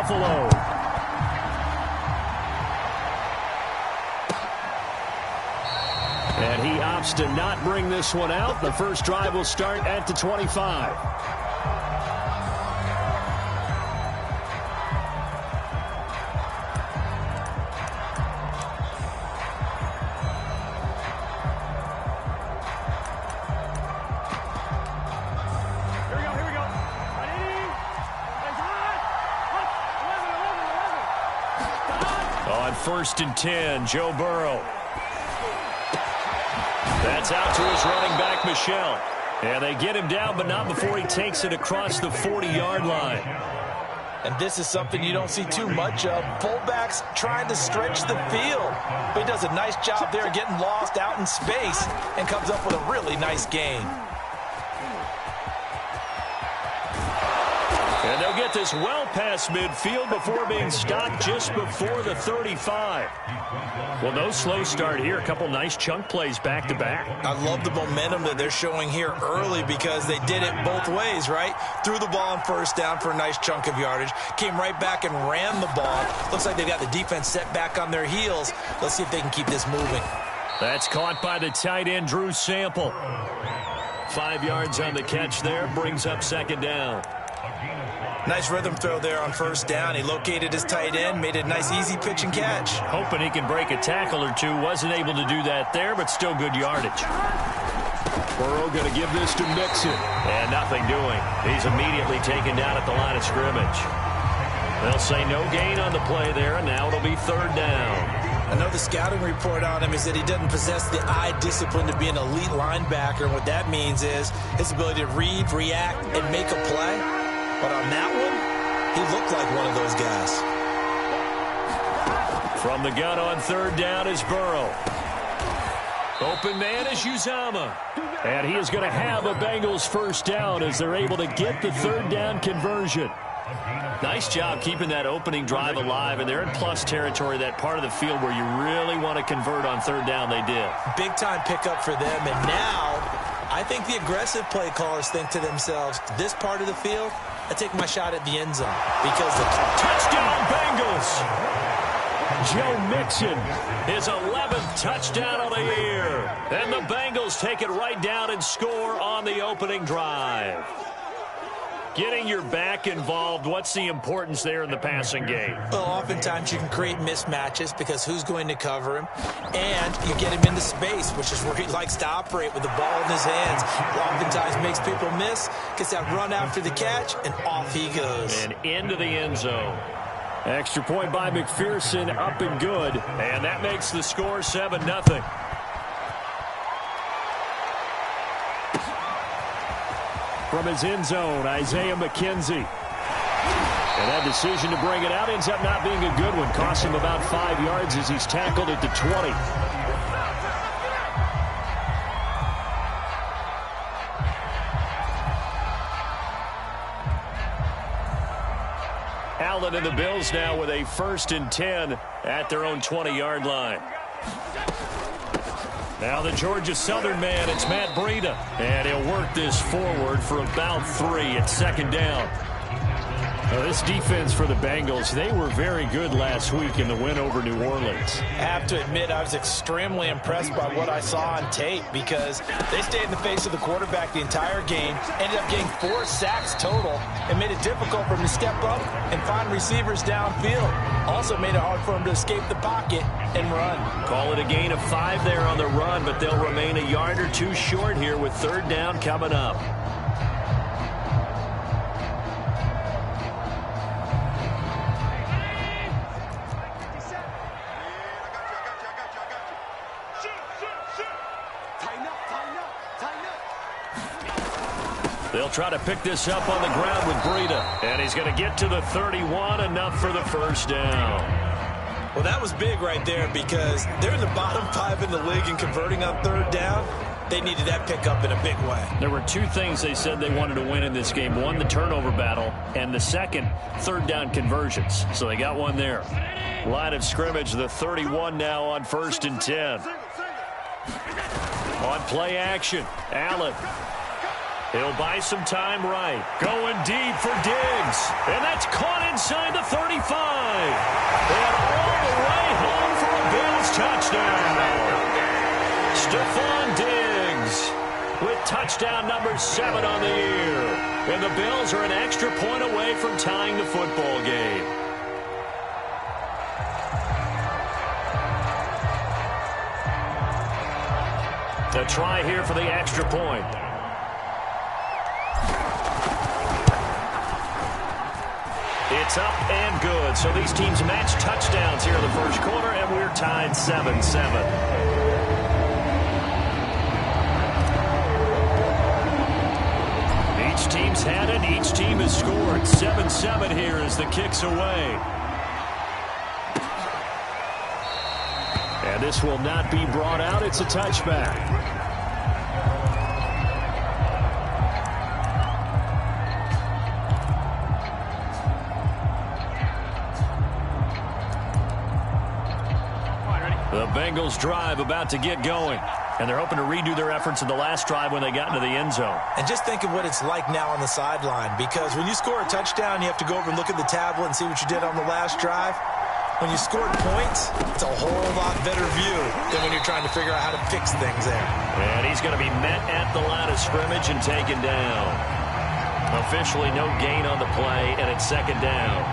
Buffalo. And he opts to not bring this one out. The first drive will start at the 25. On 1st and 10, Joe Burrow. That's out to his running back, Michel. And they get him down, but not before he takes it across the 40-yard line. And this is something you don't see too much of. Fullbacks trying to stretch the field. But he does a nice job there getting lost out in space and comes up with a really nice gain. And they'll get this well past midfield before being stopped just before the 35. Well, no slow start here. A couple nice chunk plays back-to-back. I love the momentum that they're showing here early because they did it both ways, right? Threw the ball on 1st down for a nice chunk of yardage. Came right back and ran the ball. Looks like they've got the defense set back on their heels. Let's see if they can keep this moving. That's caught by the tight end, Drew Sample. 5 yards on the catch there. Brings up 2nd down. Nice rhythm throw there on 1st down. He located his tight end, made a nice easy pitch and catch. Hoping he can break a tackle or two. Wasn't able to do that there, but still good yardage. Burrow going to give this to Mixon. And nothing doing. He's immediately taken down at the line of scrimmage. They'll say no gain on the play there, and now it'll be 3rd down. I know the scouting report on him is that he doesn't possess the eye discipline to be an elite linebacker. What that means is his ability to read, react, and make a play. But on that one, he looked like one of those guys. From the gun on 3rd down is Burrow. Open man is Uzomah. And he is going to have a Bengals 1st down as they're able to get the 3rd down conversion. Nice job keeping that opening drive alive, and they're in plus territory, that part of the field where you really want to convert on 3rd down. They did. Big-time pickup for them, and now I think the aggressive play callers think to themselves, this part of the field, I take my shot at the end zone because the touchdown Bengals. Joe Mixon, his 11th touchdown of the year. And the Bengals take it right down and score on the opening drive. Getting your back involved, what's the importance there in the passing game? Well, oftentimes you can create mismatches because who's going to cover him? And you get him into space, which is where he likes to operate with the ball in his hands. Oftentimes makes people miss, gets that run after the catch, and off he goes. And into the end zone. Extra point by McPherson, up and good. And that makes the score 7-0. From his end zone, Isaiah McKenzie. And that decision to bring it out ends up not being a good one. Costs him about 5 yards as he's tackled at the 20. Allen and the Bills now with a 1st and 10 at their own 20-yard line. Now the Georgia Southern man, it's Matt Breida. And he'll work this forward for about 3 at 2nd down. Now this defense for the Bengals, they were very good last week in the win over New Orleans. I have to admit, I was extremely impressed by what I saw on tape because they stayed in the face of the quarterback the entire game, ended up getting 4 sacks total, and made it difficult for him to step up and find receivers downfield. Also made it hard for him to escape the pocket and run. Call it a gain of 5 there on the run, but they'll remain a yard or 2 short here with 3rd down coming up. They'll try to pick this up on the ground with Breida. And he's going to get to the 31, enough for the 1st down. Well, that was big right there because they're in the bottom 5 in the league in converting on 3rd down. They needed that pickup in a big way. There were 2 things they said they wanted to win in this game. One, the turnover battle, and the second, 3rd down conversions. So they got one there. Line of scrimmage, the 31 now on 1st and 10. On play action, Allen. He'll buy some time right. Going deep for Diggs. And that's caught inside the 35. Stephon Diggs with touchdown number 7 on the year. And the Bills are an extra point away from tying the football game. A try here for the extra point. It's up and good. So these teams match touchdowns here in the first quarter, and we're tied 7-7. Each team's had it. Each team has scored. 7-7 here as the kick's away. And this will not be brought out. It's a touchback. The Bengals drive about to get going. And they're hoping to redo their efforts in the last drive when they got into the end zone. And just think of what it's like now on the sideline. Because when you score a touchdown, you have to go over and look at the tablet and see what you did on the last drive. When you scored points, it's a whole lot better view than when you're trying to figure out how to fix things there. And he's going to be met at the line of scrimmage and taken down. Officially no gain on the play, and it's second down.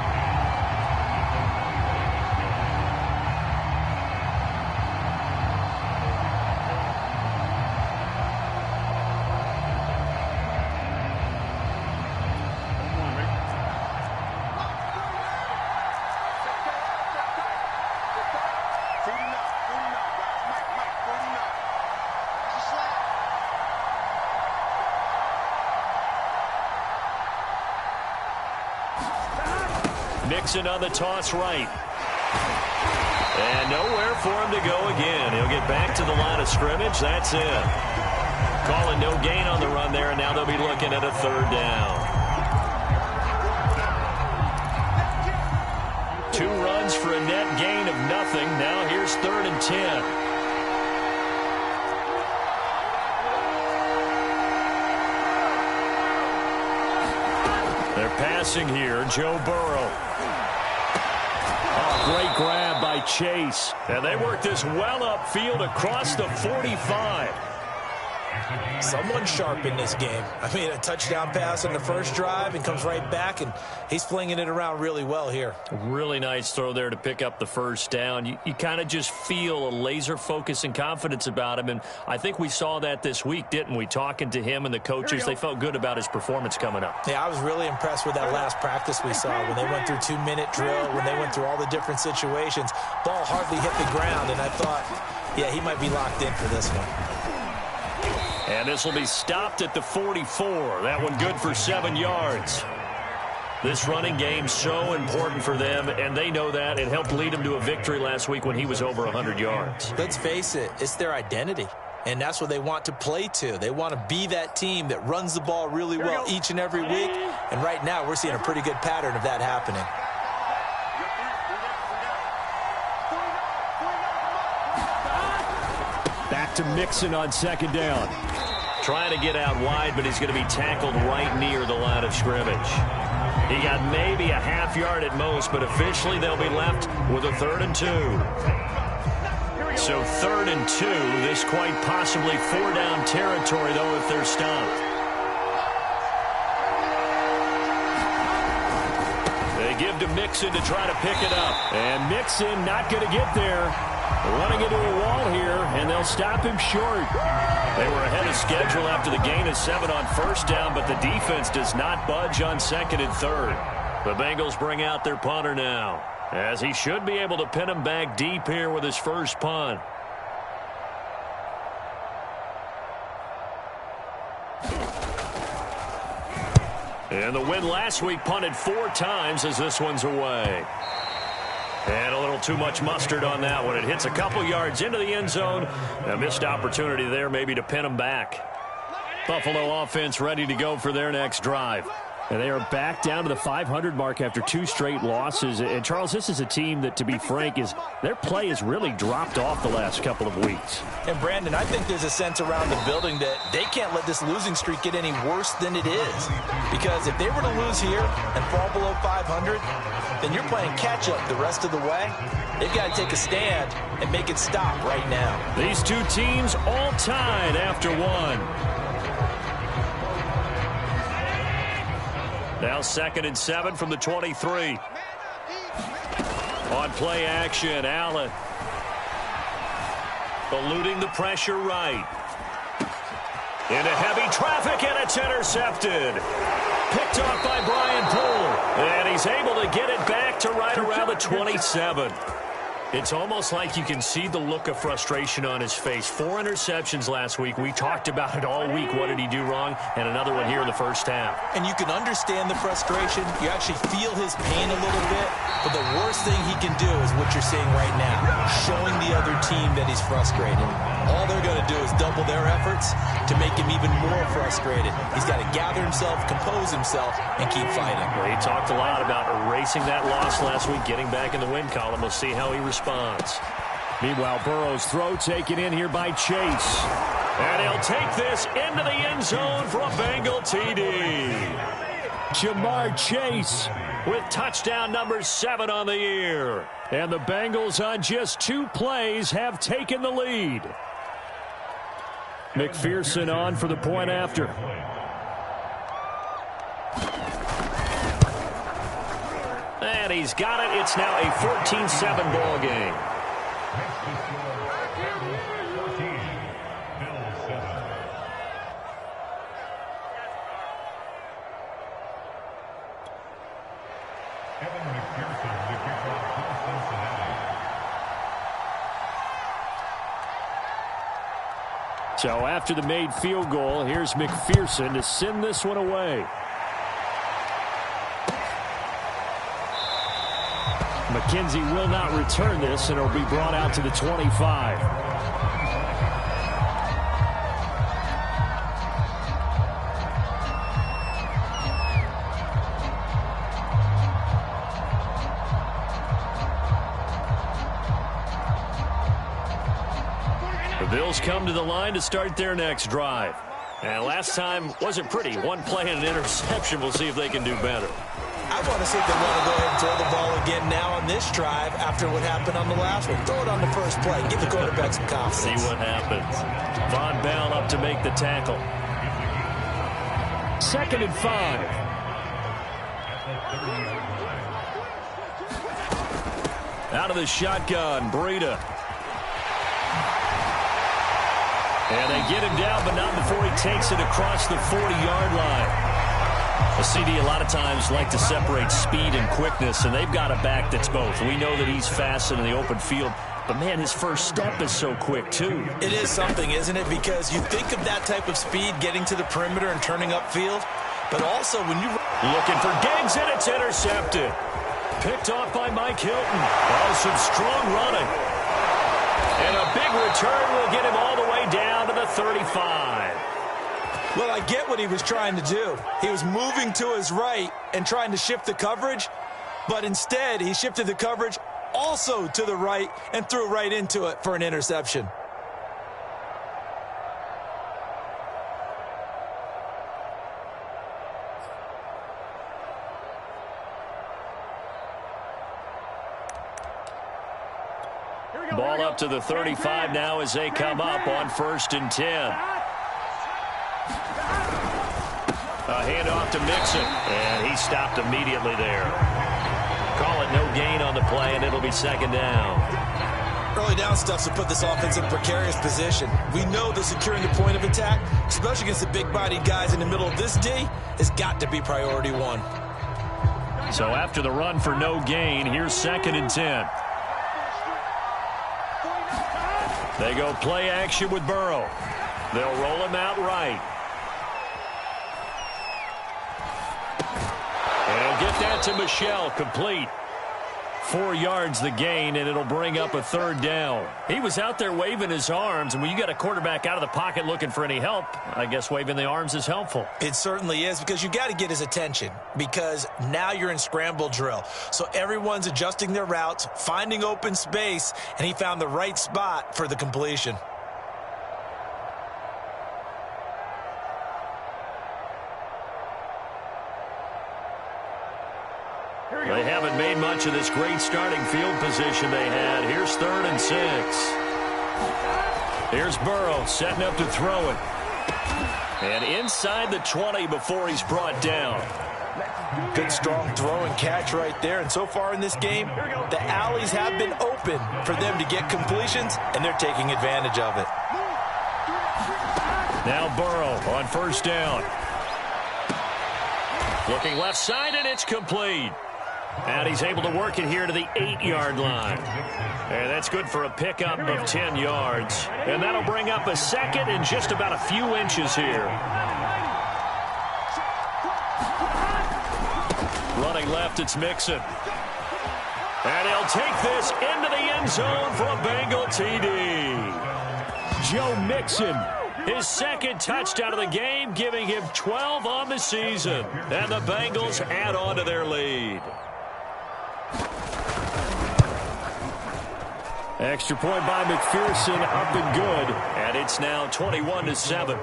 Mixon on the toss right. And nowhere for him to go again. He'll get back to the line of scrimmage. That's it. Calling no gain on the run there, and now they'll be looking at a third down. 2 runs for a net gain of nothing. Now here's 3rd and 10. They're passing here. Joe Burrow. Great grab by Chase. And they work this well upfield across the 45. Someone sharp in this game. I mean, a touchdown pass on the first drive and comes right back, and he's flinging it around really well here. Really nice throw there to pick up the first down. You kind of just feel a laser focus and confidence about him, and I think we saw that this week, didn't we? Talking to him and the coaches, they felt good about his performance coming up. Yeah, I was really impressed with that last practice we saw when they went through 2-minute drill, when they went through all the different situations. Ball hardly hit the ground, and I thought, yeah, he might be locked in for this one. And this will be stopped at the 44. That one good for 7 yards. This running game so important for them, and they know that. It helped lead them to a victory last week when he was over 100 yards. Let's face it, it's their identity, and that's what they want to play to. They want to be that team that runs the ball really well each and every week, and right now we're seeing a pretty good pattern of that happening. Back to Mixon on second down. Trying to get out wide, but he's going to be tackled right near the line of scrimmage. He got maybe a half yard at most, but officially they'll be left with a 3rd and 2. So 3rd and 2, this quite possibly 4-down territory, though, if they're stopped. They give to Mixon to try to pick it up. And Mixon not going to get there. Running into a wall here, and they'll stop him short. They were ahead of schedule after the gain of 7 on first down, but the defense does not budge on 2nd and 3rd. The Bengals bring out their punter now, as he should be able to pin him back deep here with his first punt. And the win last week punted 4 times as this one's away. And a little too much mustard on that one. It hits a couple yards into the end zone. A missed opportunity there maybe to pin them back. Buffalo offense ready to go for their next drive. And they are back down to the 500 mark after 2 straight losses. And, Charles, this is a team that, to be frank, their play has really dropped off the last couple of weeks. And, Brandon, I think there's a sense around the building that they can't let this losing streak get any worse than it is. Because if they were to lose here and fall below 500, then you're playing catch-up the rest of the way. They've got to take a stand and make it stop right now. These two teams all tied after 1. Now 2nd and 7 from the 23. On play action, Allen. Eluding the pressure right. Into heavy traffic, and it's intercepted. Picked off by Brian Poole. And he's able to get it back to right around the 27. It's almost like you can see the look of frustration on his face. 4 interceptions last week. We talked about it all week. What did he do wrong? And another one here in the first half. And you can understand the frustration. You actually feel his pain a little bit. But the worst thing he can do is what you're seeing right now, showing the other team that he's frustrated. All they're going to do is double their efforts to make him even more frustrated. He's got to gather himself, compose himself, and keep fighting. Well, he talked a lot about erasing that loss last week, getting back in the win column. We'll see how he responds. Meanwhile, Burrow's throw taken in here by Chase. And he'll take this into the end zone for a Bengal TD. Jamar Chase with touchdown number 7 on the year. And the Bengals on just 2 plays have taken the lead. McPherson on for the point after. And he's got it. It's now a 14-7 ball game. So after the made field goal, here's McPherson to send this one away. McKenzie will not return this, and it'll be brought out to the 25. The Bills come to the line to start their next drive. And last time wasn't pretty. 1 play and an interception. We'll see if they can do better. I want to see if they want to go ahead and throw the ball again now on this drive after what happened on the last one. Throw it on the first play. Give the quarterback some confidence. See what happens. Von Bell up to make the tackle. 2nd and 5. Out of the shotgun, Breida. And they get him down, but not before he takes it across the 40-yard line. The CD a lot of times like to separate speed and quickness, and they've got a back that's both. We know that he's fast in the open field, but, man, his first step is so quick, too. It is something, isn't it? Because you think of that type of speed getting to the perimeter and turning upfield, but also when you... Looking for Diggs, and it's intercepted. Picked off by Mike Hilton. Oh, some strong running. And a big return will get him all the way down to the 35. Well, I get what he was trying to do. He was moving to his right and trying to shift the coverage, but instead he shifted the coverage also to the right and threw right into it for an interception. Ball up to the 35 now as they come up on 1st and 10. A handoff to Mixon, and he stopped immediately there. Call it no gain on the play, and it'll be 2nd down. Early down stuff to put this offense in a precarious position. We know that securing the point of attack, especially against the big-bodied guys in the middle of this D, has got to be priority 1. So after the run for no gain, here's 2nd and 10. They go play action with Burrow. They'll roll him out right. And he'll get that to Michel, complete. 4 yards the gain, and it'll bring up a 3rd down. He was out there waving his arms, and when you got a quarterback out of the pocket looking for any help, I guess waving the arms is helpful. It certainly is, because you got to get his attention, because now you're in scramble drill. So everyone's adjusting their routes, finding open space, and he found the right spot for the completion. They haven't made much of this great starting field position they had. Here's 3rd and 6. Here's Burrow setting up to throw it. And inside the 20 before he's brought down. Good, strong throw and catch right there. And so far in this game, the alleys have been open for them to get completions, and they're taking advantage of it. Now Burrow on 1st down. Looking left side, and it's complete. And he's able to work it here to the 8-yard line. And that's good for a pickup of 10 yards. And that'll bring up a 2nd and just about a few inches here. Running left, it's Mixon. And he'll take this into the end zone for a Bengal TD. Joe Mixon, his 2nd touchdown of the game, giving him 12 on the season. And the Bengals add on to their lead. Extra point by McPherson, up and good. And it's now 21-7.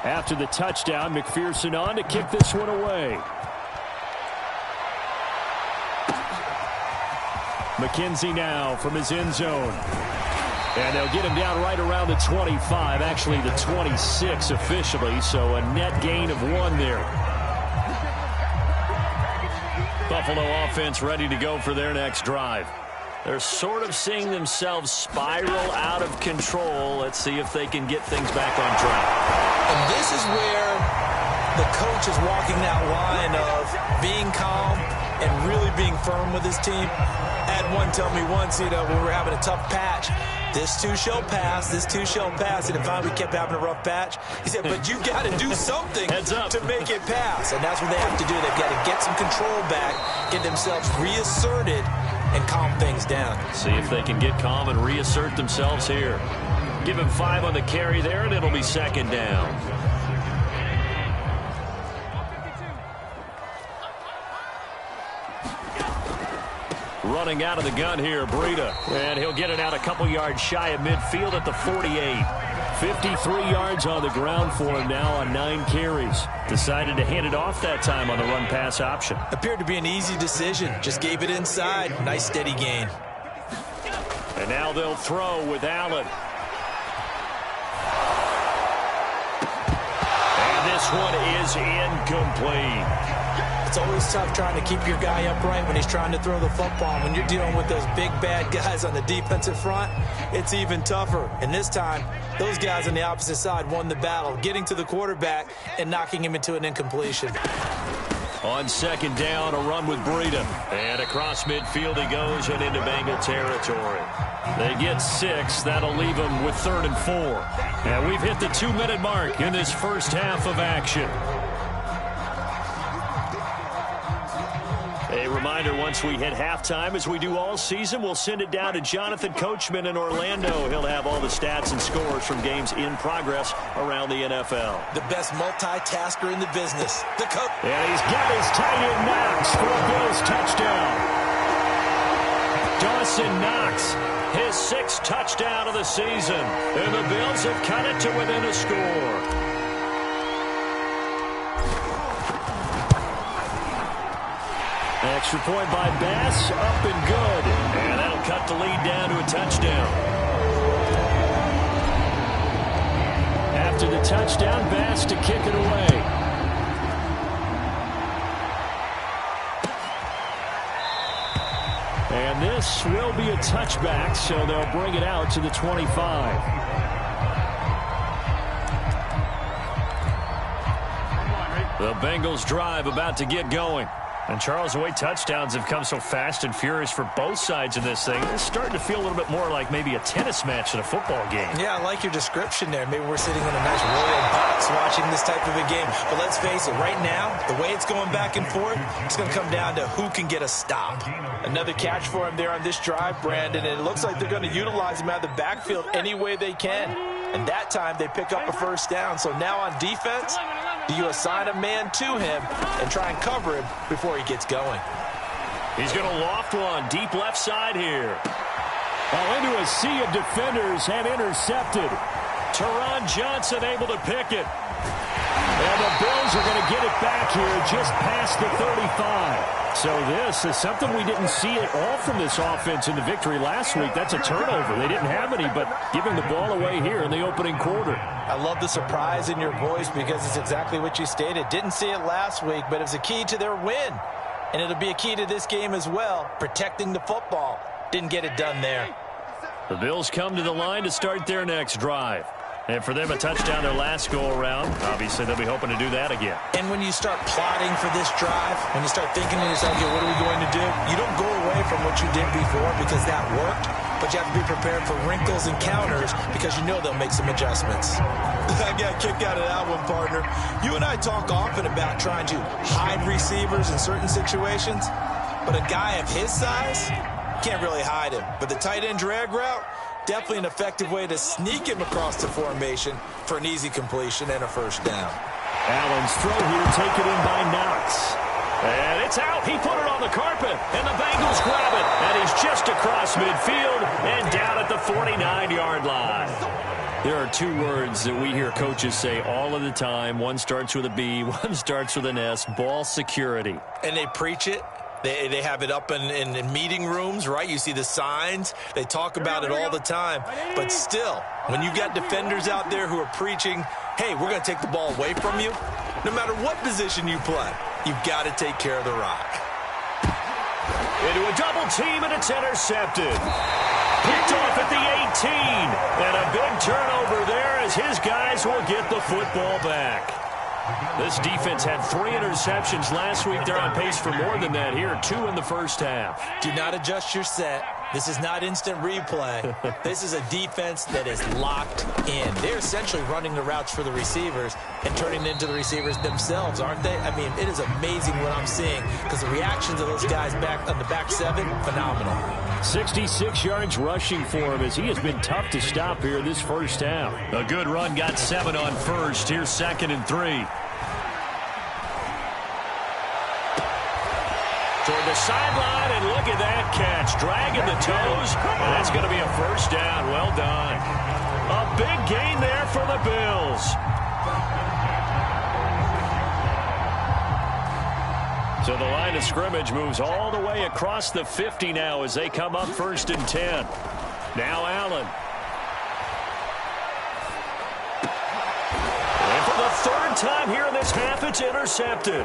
After the touchdown, McPherson on to kick this one away. McKenzie now from his end zone. And they'll get him down right around the 25, actually the 26 officially, so a net gain of 1 there. Buffalo offense ready to go for their next drive. They're sort of seeing themselves spiral out of control. Let's see if they can get things back on track. And this is where the coach is walking that line of being calm and really being firm with his team. I had one tell me once, when we're having a tough patch, this too shall pass, this too shall pass. And if we kept having a rough patch, he said, but you got to do something to make it pass. And that's what they have to do. They've got to get some control back, get themselves reasserted, and calm things down. See if they can get calm and reassert themselves here. Give him 5 on the carry there, and it'll be 2nd down. Running out of the gun here, Breida. And he'll get it out a couple yards shy of midfield at the 48. 53 yards on the ground for him now on 9 carries. Decided to hand it off that time on the run-pass option. Appeared to be an easy decision. Just gave it inside. Nice steady gain. And now they'll throw with Allen. And this one is incomplete. It's always tough trying to keep your guy upright when he's trying to throw the football. When you're dealing with those big, bad guys on the defensive front, it's even tougher. And this time, those guys on the opposite side won the battle, getting to the quarterback and knocking him into an incompletion. On 2nd down, a run with Breida. And across midfield he goes and into Bengal territory. They get 6. That'll leave them with 3rd and 4. And we've hit the 2-minute mark in this first half of action. A reminder, once we hit halftime, as we do all season, we'll send it down to Jonathan Coachman in Orlando. He'll have all the stats and scores from games in progress around the NFL. The best multitasker in the business. The coach. And he's got his tight end Knox for a Bills touchdown. Dawson Knox, his 6th touchdown of the season. And the Bills have cut it to within a score. Extra point by Bass, up and good. And that'll cut the lead down to a touchdown. After the touchdown, Bass to kick it away. And this will be a touchback, so they'll bring it out to the 25. The Bengals drive about to get going. And, Charles, the way touchdowns have come so fast and furious for both sides of this thing, it's starting to feel a little bit more like maybe a tennis match than a football game. Yeah, I like your description there. Maybe we're sitting in a nice royal box watching watching this type of a game. But let's face it, right now, the way it's going back and forth, it's going to come down to who can get a stop. Another catch for him there on this drive, Brandon, and it looks like they're going to utilize him out of the backfield any way they can. And that time, they pick up a first down. So now on defense, do you assign a man to him and try and cover him before he gets going? He's going to loft one deep left side here. Into a sea of defenders and intercepted. Teron Johnson able to pick it. And the Bills are going to get it back here just past the 35. So this is something we didn't see at all from this offense in the victory last week. That's a turnover. They didn't have any, but giving the ball away here in the opening quarter. I love the surprise in your voice because it's exactly what you stated. Didn't see it last week, but it was a key to their win. And it'll be a key to this game as well, protecting the football. Didn't get it done there. The Bills come to the line to start their next drive. And for them, a touchdown their last go-around. Obviously, they'll be hoping to do that again. And when you start plotting for this drive, when you start thinking to yourself, okay, what are we going to do? You don't go away from what you did before because that worked, but you have to be prepared for wrinkles and counters because you know they'll make some adjustments. I got a kick out of that one, partner. You and I talk often about trying to hide receivers in certain situations, but a guy of his size, can't really hide him. But the tight end drag route, definitely an effective way to sneak him across the formation for an easy completion and a first down. Allen's throw here taken in by Knox. And it's out. He put it on the carpet. And the Bengals grab it. And he's just across midfield and down at the 49-yard line. There are two words that we hear coaches say all of the time. One starts with a B, one starts with an S. Ball security. And they preach it. They have it up in meeting rooms, right? You see the signs. They talk about it all the time. But still, when you've got defenders out there who are preaching, hey, we're going to take the ball away from you, no matter what position you play, you've got to take care of the rock. Into a double team, and it's intercepted. Picked off at the 18. And a big turnover there as his guys will get the football back. This defense had 3 interceptions last week. They're on pace for more than that here. 2 in the first half. Do not adjust your set. This is not instant replay. This is a defense that is locked in. They're essentially running the routes for the receivers and turning it into the receivers themselves, aren't they? I mean, it is amazing what I'm seeing because the reactions of those guys back on the back 7, phenomenal. 66 yards rushing for him as he has been tough to stop here this first half. A good run, got 7 on first. Here's 2nd and 3. Toward the sideline, and look at that catch. Dragging the toes, and that's going to be a first down. Well done. A big gain there for the Bills. So the line of scrimmage moves all the way across the 50 now as they come up 1st and 10. Now Allen. And for the 3rd time here in this half, it's intercepted.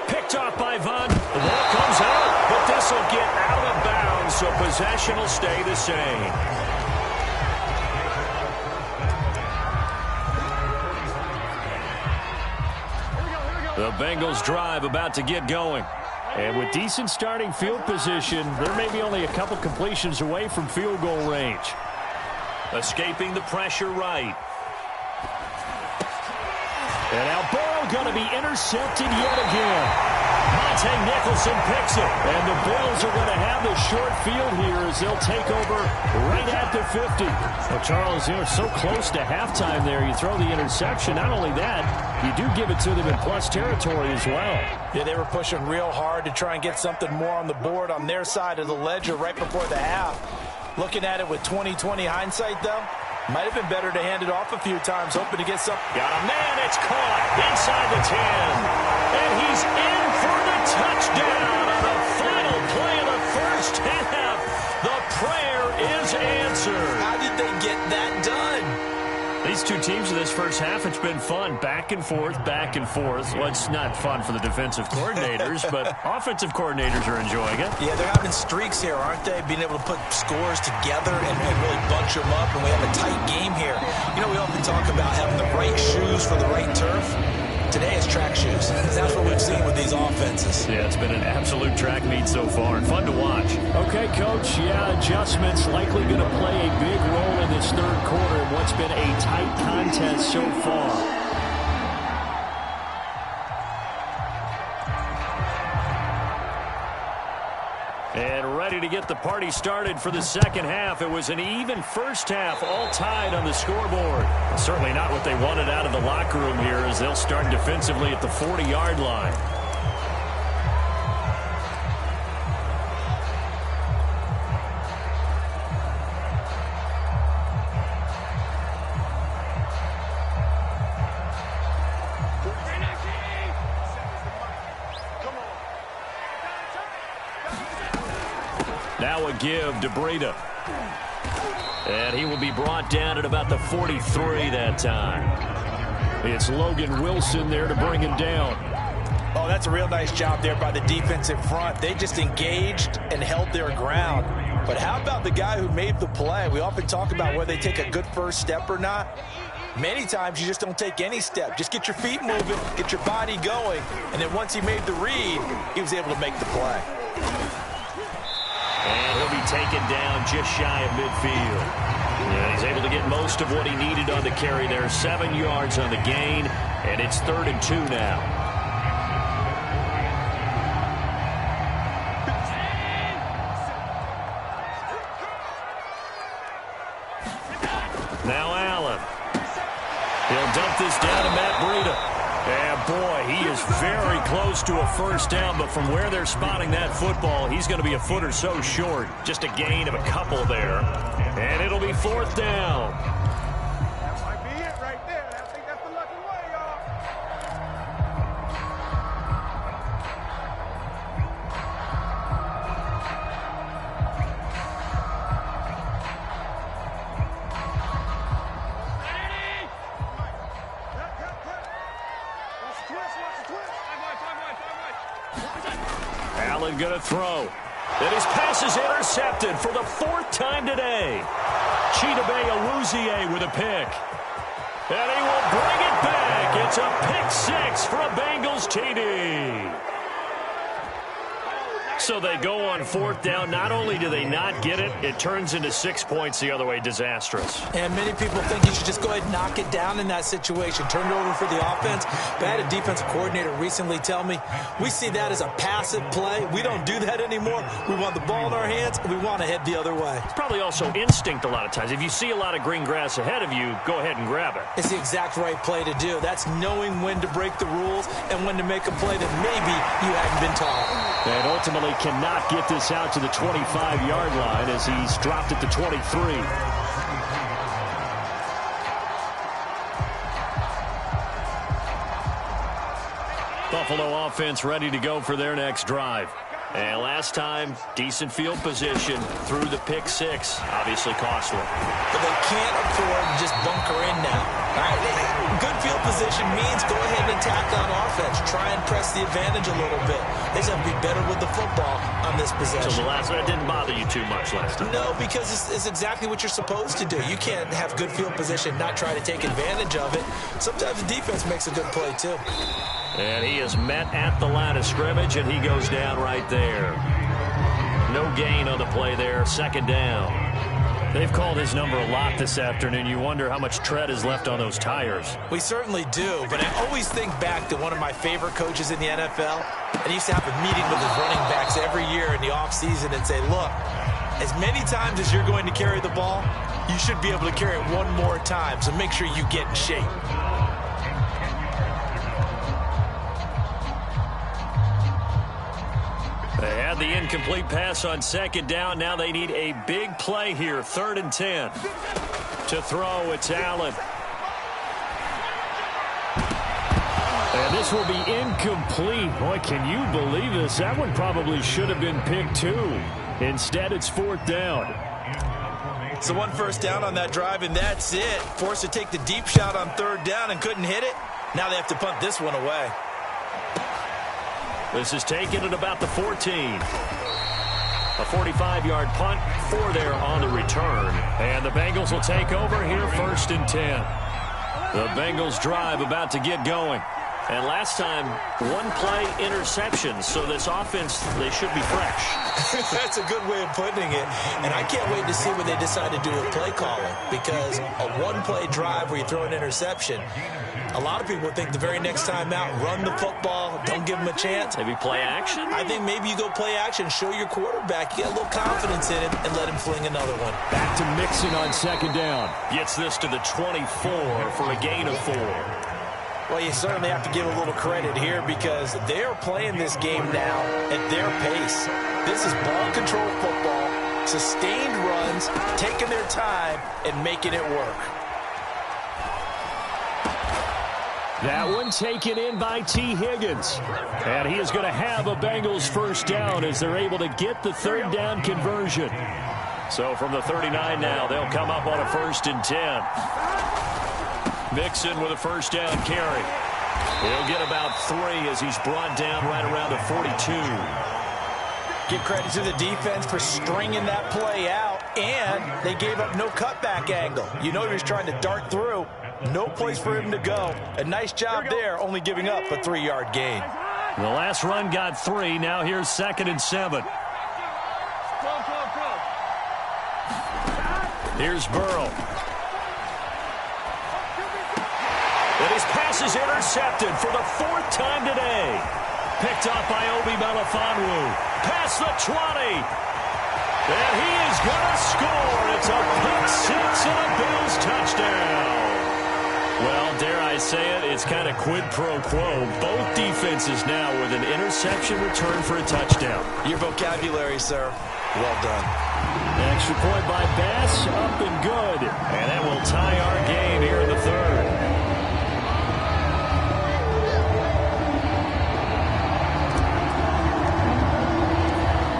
Picked off by Von. The ball comes out, but this will get out of bounds, so possession will stay the same. The Bengals drive about to get going. And with decent starting field position, there may be only a couple completions away from field goal range. Escaping the pressure right. And now Burrow going to be intercepted yet again. Monte Nicholson picks it. And the Bills are going to have the short field here as they'll take over right at the 50. Well, Charles, you're so close to halftime there. You throw the interception. Not only that, you do give it to them in plus territory as well. Yeah, they were pushing real hard to try and get something more on the board on their side of the ledger right before the half. Looking at it with 20/20 hindsight, though, might have been better to hand it off a few times, hoping to get something. Got a man, it's caught inside the 10. And he's in for the touchdown on the final play of the first half. The prayer is answered. How did they get that done? These two teams in this first half, it's been fun. Back and forth, back and forth. Well, it's not fun for the defensive coordinators, but offensive coordinators are enjoying it. Yeah, they're having streaks here, aren't they? Being able to put scores together and really bunch them up, and we have a tight game here. You know, we often talk about having the right shoes for the right turf. Today is track shoes. That's what we've seen with these offenses. Yeah, it's been an absolute track meet so far and fun to watch. Okay, Coach, yeah, adjustments likely going to play a big role in this third quarter in what's been a tight contest so far. And ready to get the party started for the second half. It was an even first half, all tied on the scoreboard. Certainly not what they wanted out of the locker room here as they'll start defensively at the 40-yard line. Now a give to Breida. And he will be brought down at about the 43 that time. It's Logan Wilson there to bring him down. Oh, that's a real nice job there by the defensive front. They just engaged and held their ground. But how about the guy who made the play? We often talk about whether they take a good first step or not. Many times you just don't take any step. Just get your feet moving, get your body going, and then once he made the read, he was able to make the play. And he'll be taken down just shy of midfield. And he's able to get most of what he needed on the carry there. 7 yards on the gain, and it's 3rd and 2 now. Now Allen. He'll dump this down to Matt Breida. And, boy, he is very close to a first down, but from where they're spotting that football, he's going to be a foot or so short. Just a gain of a couple there. And it'll be 4th down. That might be it right there. I think that's the lucky way, y'all. Allen going to throw. And his pass is intercepted for the 4th time today. Chidobe Awuzie with a pick. And he will bring it back. It's a pick 6 for a Bengals TD. So they go on 4th down. Not only do they not get it, it turns into 6 points the other way. Disastrous. And many people think you should just go ahead and knock it down in that situation. Turn it over for the offense. But I had a defensive coordinator recently tell me, we see that as a passive play. We don't do that anymore. We want the ball in our hands, and we want to head the other way. It's probably also instinct a lot of times. If you see a lot of green grass ahead of you, go ahead and grab it. It's the exact right play to do. That's knowing when to break the rules and when to make a play that maybe you hadn't been taught. And ultimately cannot get this out to the 25-yard line as he's dropped at the 23. Buffalo offense ready to go for their next drive. And last time, decent field position through the pick 6. Obviously costly. But they can't afford to just bunker in now. All right? Good field position means go ahead and attack on offense. Try and press the advantage a little bit. They just have to be better with the football on this possession. So the last one didn't bother you too much last time? No, because it's exactly what you're supposed to do. You can't have good field position, not try to take advantage of it. Sometimes the defense makes a good play, too. And he is met at the line of scrimmage, and he goes down right there. No gain on the play there. 2nd down. They've called his number a lot this afternoon. You wonder how much tread is left on those tires. We certainly do, but I always think back to one of my favorite coaches in the NFL. And he used to have a meeting with his running backs every year in the offseason and say, look, as many times as you're going to carry the ball, you should be able to carry it one more time, so make sure you get in shape. They had the incomplete pass on 2nd down. Now they need a big play here. 3rd and 10. To throw, it's Allen. And this will be incomplete. Boy, can you believe this? That one probably should have been picked 2. Instead, it's 4th down. So 1 first down on that drive, and that's it. Forced to take the deep shot on 3rd down and couldn't hit it. Now they have to punt this one away. This is taken at about the 14. A 45-yard punt, 4 there on the return. And the Bengals will take over here 1st and 10. The Bengals drive about to get going. And last time, one play interception. So this offense, they should be fresh. That's a good way of putting it. And I can't wait to see what they decide to do with play calling. Because a one-play drive where you throw an interception, a lot of people think the very next time out, run the football, don't give them a chance. Maybe play action? I think maybe you go play action, show your quarterback, you get a little confidence in him, and let him fling another one. Back to Mixon on second down. Gets this to the 24 for a gain of 4. Well, you certainly have to give a little credit here because they're playing this game now at their pace. This is ball control football, sustained runs, taking their time, and making it work. That one taken in by T. Higgins. And he is going to have a Bengals first down as they're able to get the third down conversion. So from the 39 now, they'll come up on a 1st and 10. Mixon with a first down carry. He'll get about 3 as he's brought down right around the 42. Give credit to the defense for stringing that play out, and they gave up no cutback angle. You know he was trying to dart through. No place for him to go. A nice job there, only giving up a 3-yard gain. The last run got 3. Now here's 2nd and 7. Here's Burrow. And his pass is intercepted for the 4th time today. Picked off by Obi Melifonwu. Past the 20. And he is going to score. It's a pick 6 and a Bills touchdown. Well, dare I say it, it's kind of quid pro quo. Both defenses now with an interception return for a touchdown. Your vocabulary, sir. Well done. Extra point by Bass, up and good. And that will tie our game here in the 3rd.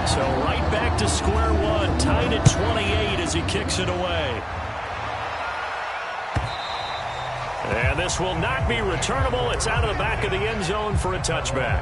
So right back to square one, tied at 28 as he kicks it away. And this will not be returnable. It's out of the back of the end zone for a touchback.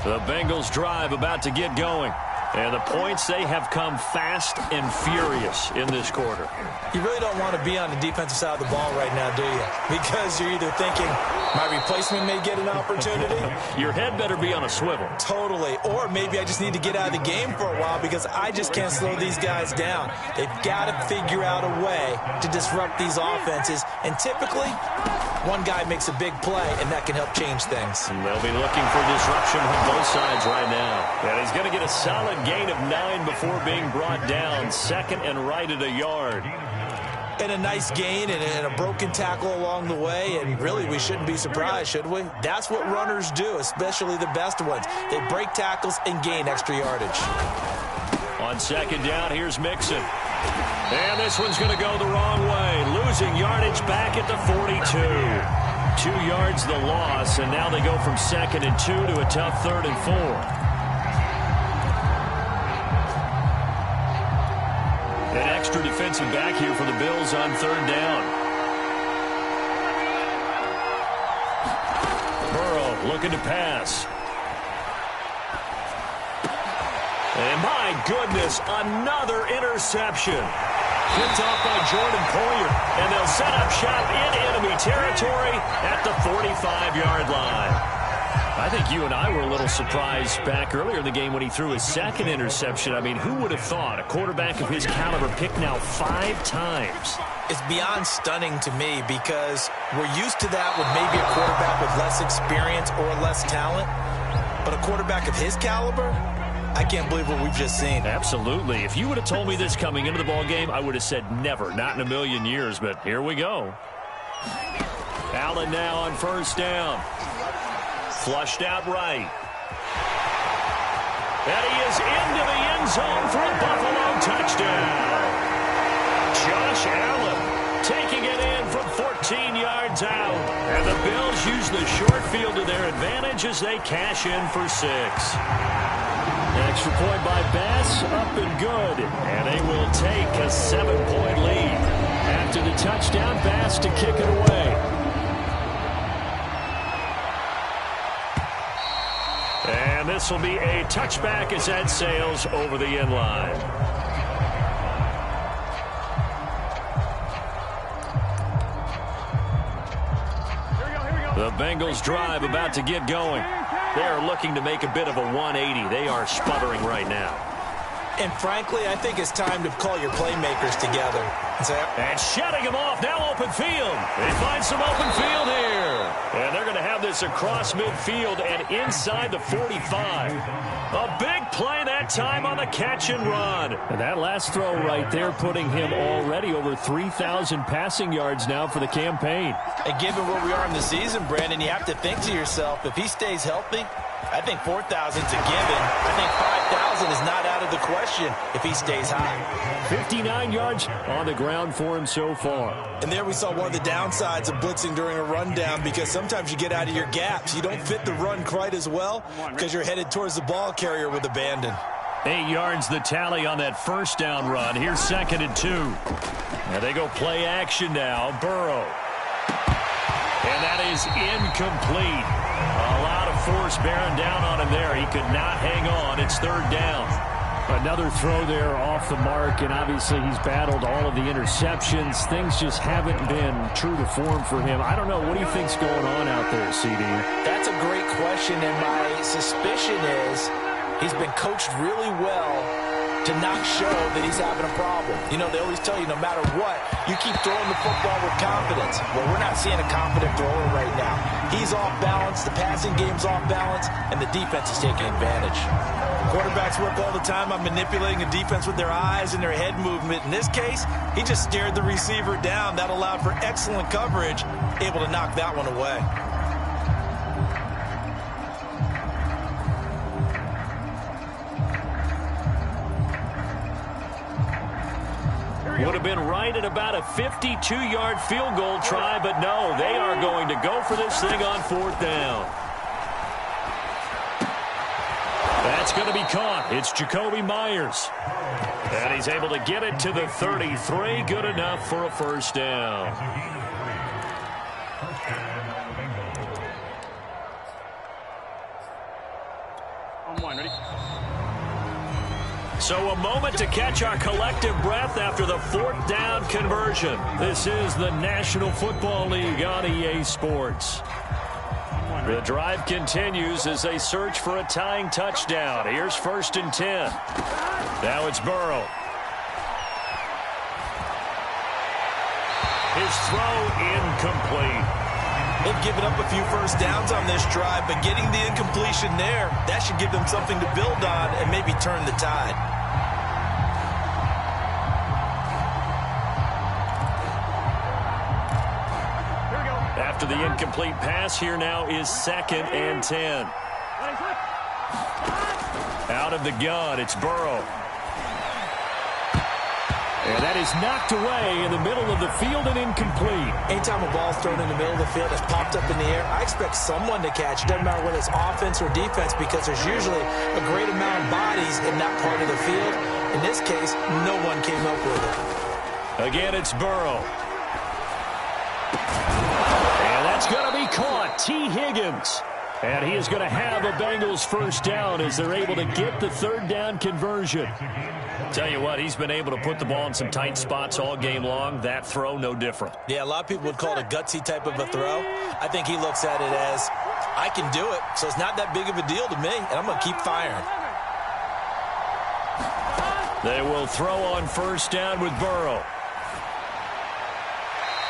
The Bengals drive about to get going. And the points, they have come fast and furious in this quarter. You really don't want to be on the defensive side of the ball right now, do you? Because you're either thinking, my replacement may get an opportunity. Your head better be on a swivel. Totally. Or maybe I just need to get out of the game for a while because I just can't slow these guys down. They've got to figure out a way to disrupt these offenses. And typically, one guy makes a big play, and that can help change things. And they'll be looking for disruption from both sides right now. And he's going to get a solid gain of 9 before being brought down. 2nd and right at a yard. And a nice gain and a broken tackle along the way. And really, we shouldn't be surprised, should we? That's what runners do, especially the best ones. They break tackles and gain extra yardage. On 2nd down, here's Mixon. And this one's going to go the wrong way. Losing yardage back at the 42. 2 yards the loss, and now they go from 2nd and 2 to a tough 3rd and 4. An extra defensive back here for the Bills on 3rd down. Burrow looking to pass. And my goodness, another interception. Picked off by Jordan Poyer. And they'll set up shop in enemy territory at the 45-yard line. I think you and I were a little surprised back earlier in the game when he threw his 2nd interception. I mean, who would have thought a quarterback of his caliber picked now 5 times? It's beyond stunning to me because we're used to that with maybe a quarterback with less experience or less talent. But a quarterback of his caliber, I can't believe what we've just seen. Absolutely. If you would have told me this coming into the ball game, I would have said never, not in a million years. But here we go. Allen now on 1st down. Flushed out right. And he is into the end zone for a Buffalo touchdown. Josh Allen taking it in from 14 yards out. And the Bills use the short field to their advantage as they cash in for 6. Extra point by Bass, up and good. And they will take a 7-point lead. After the touchdown, Bass to kick it away. And this will be a touchback as that sails over the end line. Bengals drive about to get going. They are looking to make a bit of a 180. They are sputtering right now. And frankly, I think it's time to call your playmakers together. And shutting him off, now open field. They find some open field here. And they're going to have this across midfield and inside the 45. A big play that time on the catch and run. And that last throw right there putting him already over 3,000 passing yards now for the campaign. And given where we are in the season, Brandon, you have to think to yourself, if he stays healthy, I think 4,000's a given. I think 5,000 is not out of the question if he stays high. 59 yards on the ground for him so far. And there we saw one of the downsides of blitzing during a rundown, because sometimes you get out of your gaps. You don't fit the run quite as well because you're headed towards the ball carrier with abandon. 8 yards the tally on that first down run. Here's 2nd and 2. Now they go play action now. Burrow. And that is incomplete. A lot of force bearing down on him there. He could not hang on. It's 3rd down. Another throw there off the mark, and obviously he's battled all of the interceptions. Things just haven't been true to form for him. I don't know. What do you think's going on out there, CD? That's a great question, and my suspicion is he's been coached really well to not show that he's having a problem. You know, they always tell you no matter what, you keep throwing the football with confidence. Well, we're not seeing a confident thrower right now. He's off balance, the passing game's off balance, and the defense is taking advantage. Quarterbacks work all the time on manipulating a defense with their eyes and their head movement. In this case, he just stared the receiver down. That allowed for excellent coverage, able to knock that one away. Would have been right at about a 52-yard field goal try, but no, they are going to go for this thing on 4th down. That's going to be caught. It's Jakobi Meyers. And he's able to get it to the 33. Good enough for a 1st down. So a moment to catch our collective breath after the 4th down conversion. This is the National Football League on EA Sports. The drive continues as they search for a tying touchdown. Here's 1st and 10. Now it's Burrow. His throw incomplete. They've given up a few first downs on this drive, but getting the incompletion there, that should give them something to build on and maybe turn the tide. After the incomplete pass, here now is 2nd and 10. Out of the gun, it's Burrow. And that is knocked away in the middle of the field and incomplete. Anytime a ball's thrown in the middle of the field, it's popped up in the air, I expect someone to catch. It doesn't matter whether it's offense or defense, because there's usually a great amount of bodies in that part of the field. In this case, no one came up with it. Again, it's Burrow. And that's going to be caught. T. Higgins. And he is going to have a Bengals 1st down as they're able to get the 3rd down conversion. Tell you what, he's been able to put the ball in some tight spots all game long. That throw, no different. Yeah, a lot of people would call it a gutsy type of a throw. I think he looks at it as, I can do it, so it's not that big of a deal to me, and I'm going to keep firing. They will throw on 1st down with Burrow.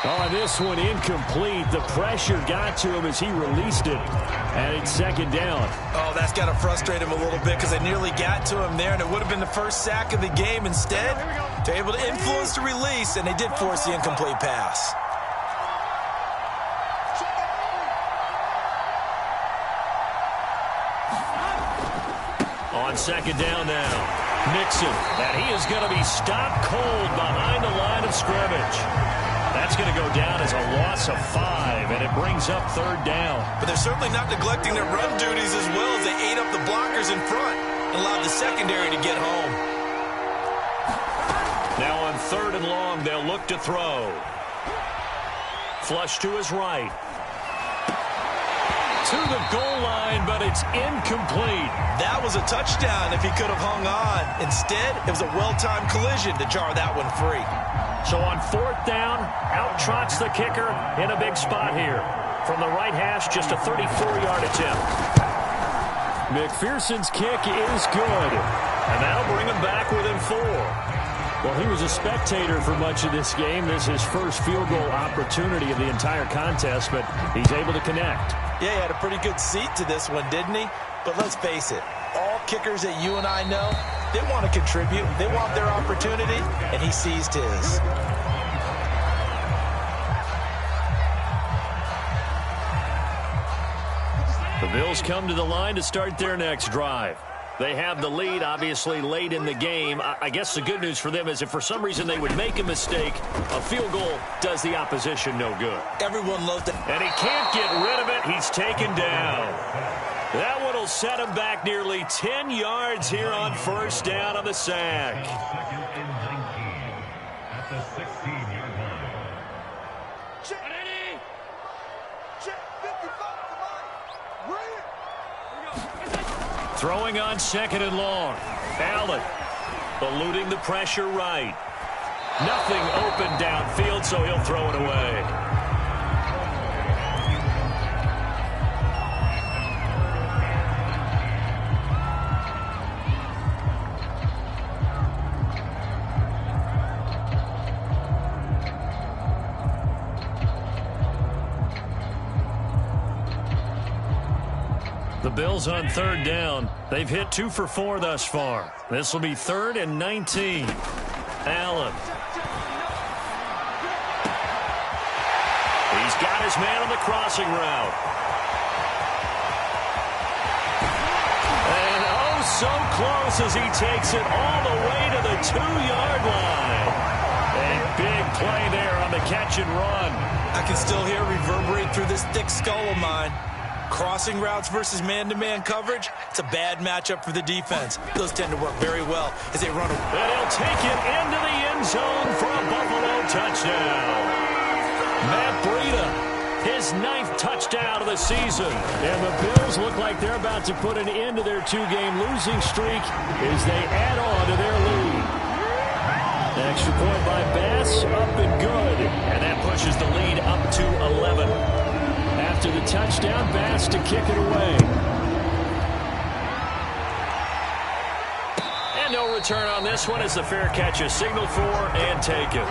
On this one, incomplete. The pressure got to him as he released it. And it's 2nd down. Oh, that's got to frustrate him a little bit because they nearly got to him there, and it would have been the first sack of the game. Instead, they're able to influence the release, and they did force the incomplete pass. On 2nd down now, Mixon. And he is going to be stopped cold behind the line of scrimmage. That's going to go down as a loss of 5, and it brings up 3rd down. But they're certainly not neglecting their run duties as well as they ate up the blockers in front and allowed the secondary to get home. Now on 3rd and long, they'll look to throw. Flush to his right. To the goal line, but it's incomplete. That was a touchdown if he could have hung on. Instead, it was a well-timed collision to jar that one free. So on 4th down, out trots the kicker in a big spot here. From the right hash, just a 34-yard attempt. McPherson's kick is good. And that'll bring him back within 4. Well, he was a spectator for much of this game. This is his first field goal opportunity of the entire contest, but he's able to connect. Yeah, he had a pretty good seat to this one, didn't he? But let's face it, all kickers that you and I know, they want to contribute. They want their opportunity, and he seized his. The Bills come to the line to start their next drive. They have the lead, obviously, late in the game. I guess the good news for them is if for some reason they would make a mistake, a field goal does the opposition no good. Everyone loves it. And he can't get rid of it. He's taken down. That one will set him back nearly 10 yards here on first down on the sack. Second and 19 at the 16-yard line. Check 55, come on. Throwing on second and long. Allen eluding the pressure right. Nothing open downfield, so he'll throw it away. The Bills on third down. They've hit 2 for 4 thus far. This will be 3rd and 19. Allen. He's got his man on the crossing route. And oh, so close as he takes it all the way to the 2-yard line. A big play there on the catch and run. I can still hear it reverberate through this thick skull of mine. Crossing routes versus man-to-man coverage, it's a bad matchup for the defense. Those tend to work very well as they run. And he'll take it into the end zone for a Buffalo touchdown. Matt Breida, his 9th touchdown of the season. And the Bills look like they're about to put an end to their 2-game losing streak as they add on to their lead. Extra point by Bass, up and good. And that pushes the lead up to 11. After the touchdown, Bass to kick it away. And no return on this one as the fair catch is signaled for and taken.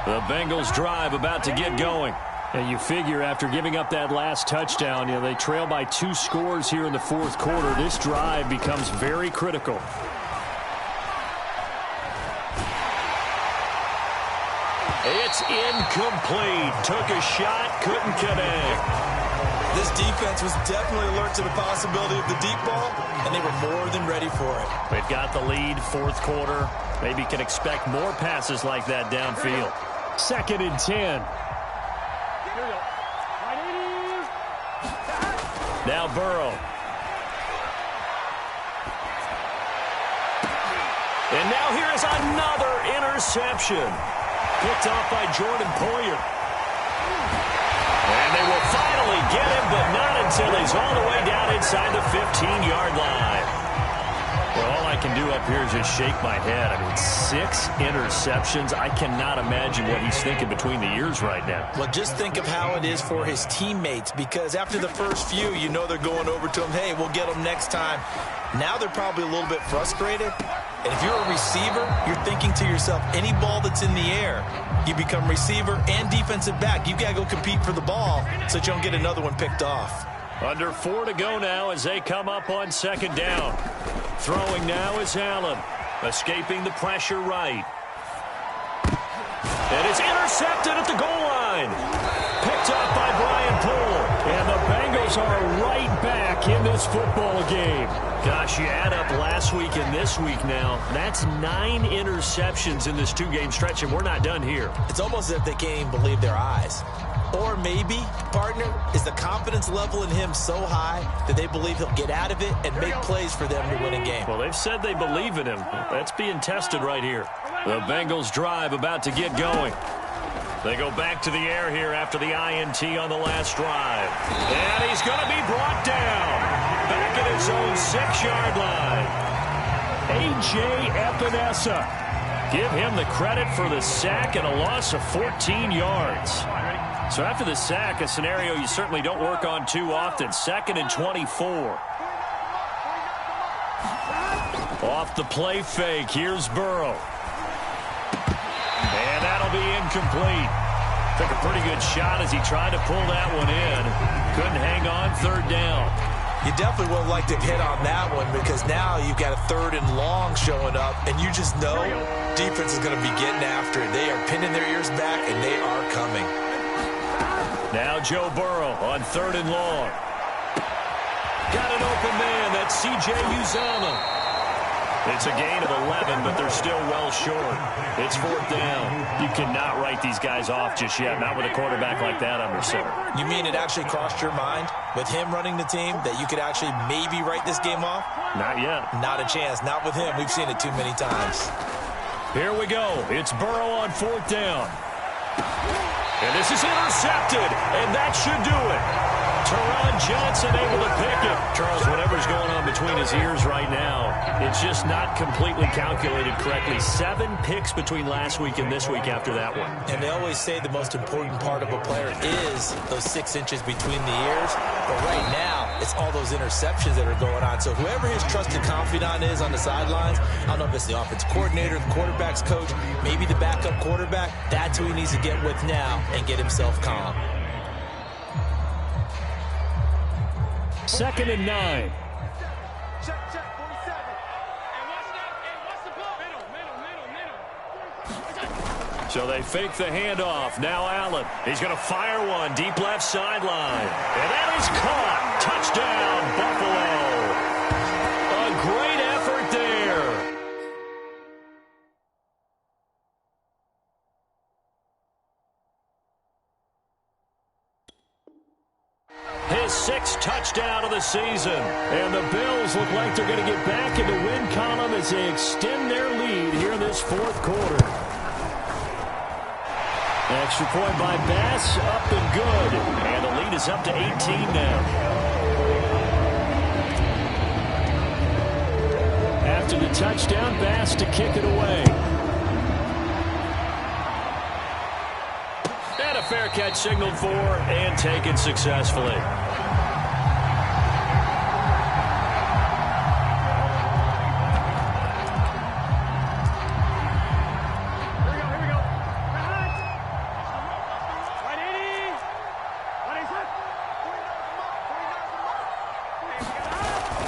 The Bengals drive about to get going. And you figure after giving up that last touchdown, they trail by 2 scores here in the 4th quarter. This drive becomes very critical. It's incomplete. Took a shot, couldn't connect. This defense was definitely alert to the possibility of the deep ball, and they were more than ready for it. They've got the lead, 4th quarter. Maybe can expect more passes like that downfield. 2nd and 10. Now Burrow. And now here is another interception. Picked off by Jordan Poyer. And they will finally get him, but not until he's all the way down inside the 15-yard line. Well, all I can do up here is just shake my head. I mean, 6 interceptions. I cannot imagine what he's thinking between the ears right now. Well, just think of how it is for his teammates, because after the first few, you know they're going over to him, hey, we'll get him next time. Now they're probably a little bit frustrated. And if you're a receiver, you're thinking to yourself, any ball that's in the air, you become receiver and defensive back. You got to go compete for the ball so that you don't get another one picked off. Under 4 to go now as they come up on 2nd down. Throwing now is Allen. Escaping the pressure right. And it's intercepted at the goal line. Picked up by Brian Poole. And the Bengals are right back in this football game. Gosh, you add up last week and this week now. That's 9 interceptions in this 2-game stretch, and we're not done here. It's almost as if they can't even believe their eyes. Or maybe, partner, is the confidence level in him so high that they believe he'll get out of it and make plays for them to win a game. Well, they've said they believe in him. That's being tested right here. The Bengals drive about to get going. They go back to the air here after the INT on the last drive. And he's going to be brought down. Back at his own 6-yard line. A.J. Epinesa Give him the credit for the sack and a loss of 14 yards. So after the sack, a scenario you certainly don't work on too often. 2nd and 24. Off the play fake, here's Burrow. And that'll be incomplete. Took a pretty good shot as he tried to pull that one in. Couldn't hang on, 3rd down. You definitely would like to hit on that one because now you've got a 3rd and long showing up, and you just know defense is going to be getting after it. They are pinning their ears back, and they are coming. Now Joe Burrow on 3rd and long. Got an open man. That's C.J. Uzomah. It's a gain of 11, but they're still well short. It's 4th down. You cannot write these guys off just yet, not with a quarterback like that under center. You mean it actually crossed your mind with him running the team that you could actually maybe write this game off? Not yet. Not a chance. Not with him. We've seen it too many times. Here we go. It's Burrow on 4th down. And this is intercepted, and that should do it. Teron Johnson able to pick it. Charles, whatever's going on between his ears right now, it's just not completely calculated correctly. 7 picks between last week and this week after that one. And they always say the most important part of a player is those 6 inches between the ears. But right now, it's all those interceptions that are going on. So whoever his trusted confidant is on the sidelines, I don't know if it's the offense coordinator, the quarterback's coach, maybe the backup quarterback, that's who he needs to get with now and get himself calm. 2nd and 9. Check, 47. And what's the ball? Middle. So they fake the handoff. Now Allen. He's going to fire one deep left sideline. And that is caught. Touchdown, Buffalo. A great effort there. His 6th touchdown of the season. And the Bills look like they're going to get back in the win column as they extend their lead here in this 4th quarter. Extra point by Bass, up and good. And the lead is up to 18 now. After the touchdown, Bass to kick it away. And a fair catch signaled for and taken successfully.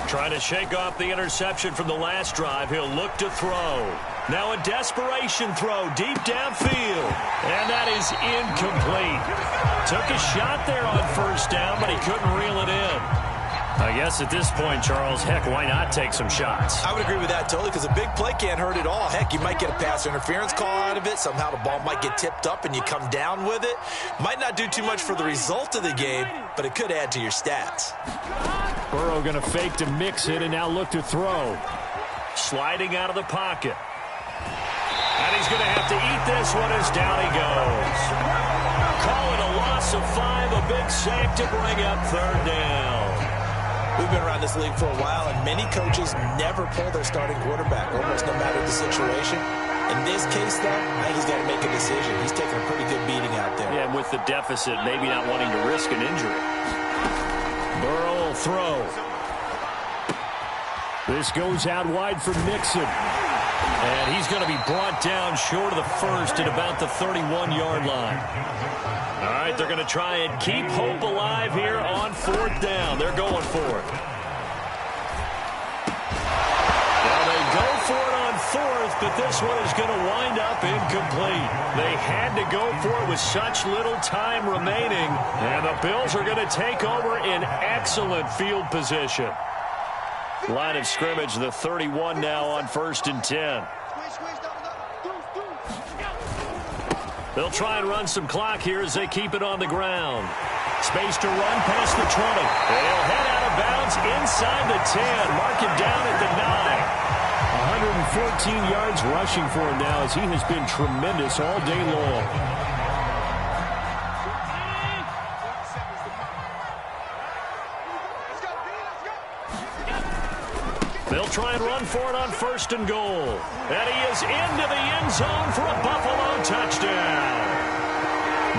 Trying to shake off the interception from the last drive. He'll look to throw. Now a desperation throw deep downfield. And that is incomplete. Took a shot there on 1st down, but he couldn't reel it in. I guess at this point, Charles, heck, why not take some shots? I would agree with that totally because a big play can't hurt at all. Heck, you might get a pass interference call out of it. Somehow the ball might get tipped up and you come down with it. Might not do too much for the result of the game, but it could add to your stats. Burrow going to fake to mix it and now look to throw. Sliding out of the pocket. And he's going to have to eat this one as down he goes. Call it a loss of 5, a big sack to bring up 3rd down. We've been around this league for a while, and many coaches never pull their starting quarterback, almost no matter the situation. In this case, though, I think he's got to make a decision. He's taking a pretty good beating out there. Yeah, and with the deficit, maybe not wanting to risk an injury. Burrow will throw. This goes out wide for Mixon. And he's going to be brought down short of the 1st at about the 31-yard line. All right, they're going to try and keep hope alive here on 4th down. They're going for it. Now they go for it on 4th, but this one is going to wind up incomplete. They had to go for it with such little time remaining. And the Bills are going to take over in excellent field position. Line of scrimmage, the 31 now on 1st and 10. They'll try and run some clock here as they keep it on the ground. Space to run past the 20. They'll head out of bounds inside the 10. Mark him down at the 9. 114 yards rushing for him now as he has been tremendous all day long. They'll try and run for it on 1st and goal. And he is into the end zone for a Buffalo touchdown.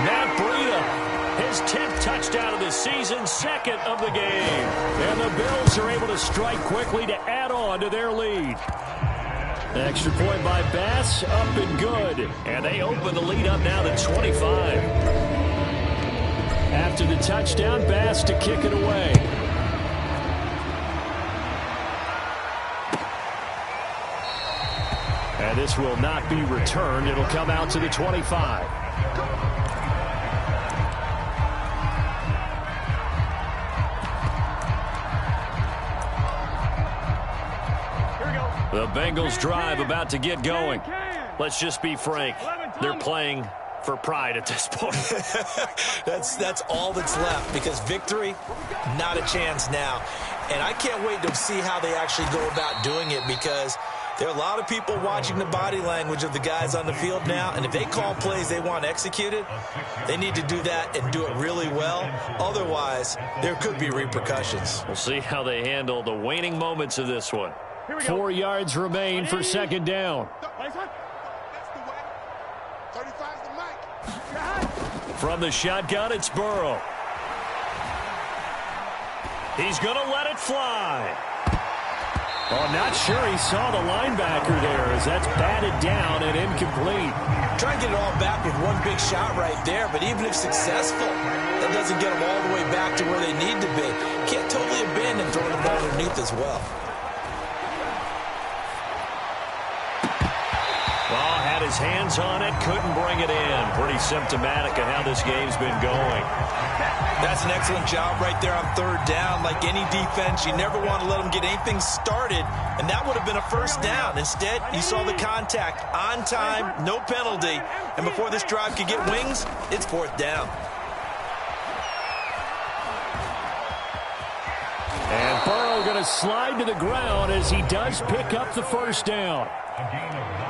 Matt Breida, his 10th touchdown of the season, 2nd of the game. And the Bills are able to strike quickly to add on to their lead. Extra point by Bass, up and good. And they open the lead up now to 25. After the touchdown, Bass to kick it away. And this will not be returned. It'll come out to the 25. The Bengals drive about to get going. Let's just be frank. They're playing for pride at this point. That's all that's left, because victory, not a chance now. And I can't wait to see how they actually go about doing it, because there are a lot of people watching the body language of the guys on the field now, and if they call plays they want executed, they need to do that and do it really well. Otherwise, there could be repercussions. We'll see how they handle the waning moments of this one. 4 yards remain for 2nd down. From the shotgun, it's Burrow. He's going to let it fly. Oh, not sure he saw the linebacker there, as that's batted down and incomplete. Try and get it all back with one big shot right there, but even if successful, that doesn't get them all the way back to where they need to be. Can't totally abandon throwing the ball underneath as well. Ball had his hands on it, couldn't bring it in. Pretty symptomatic of how this game's been going. That's an excellent job right there on 3rd down. Like any defense, you never want to let them get anything started, and that would have been a 1st down. Instead, you saw the contact on time, no penalty, and before this drive could get wings, it's 4th down. And Burrow going to slide to the ground as he does pick up the 1st down.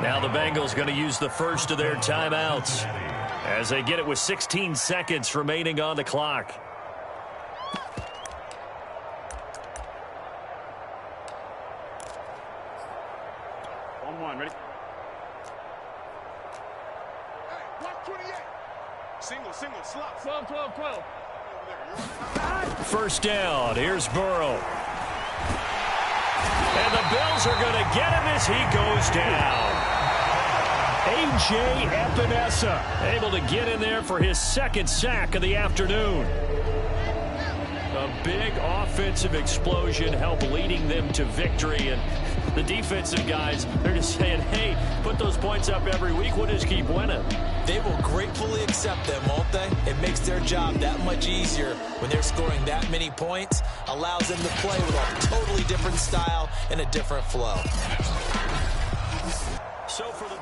Now the Bengals going to use the first of their timeouts as they get it with 16 seconds remaining on the clock. On 1, ready? Hey, block 28. Single, slot. 12. 1st down. Here's Burrow. And the Bills are going to get him as he goes down. A.J. Epinesa able to get in there for his 2nd sack of the afternoon. A big offensive explosion helped leading them to victory. And the defensive guys, they're just saying, hey, put those points up every week. We'll just keep winning. They will gratefully accept them, won't they? It makes their job that much easier when they're scoring that many points. Allows them to play with a totally different style and a different flow. So for the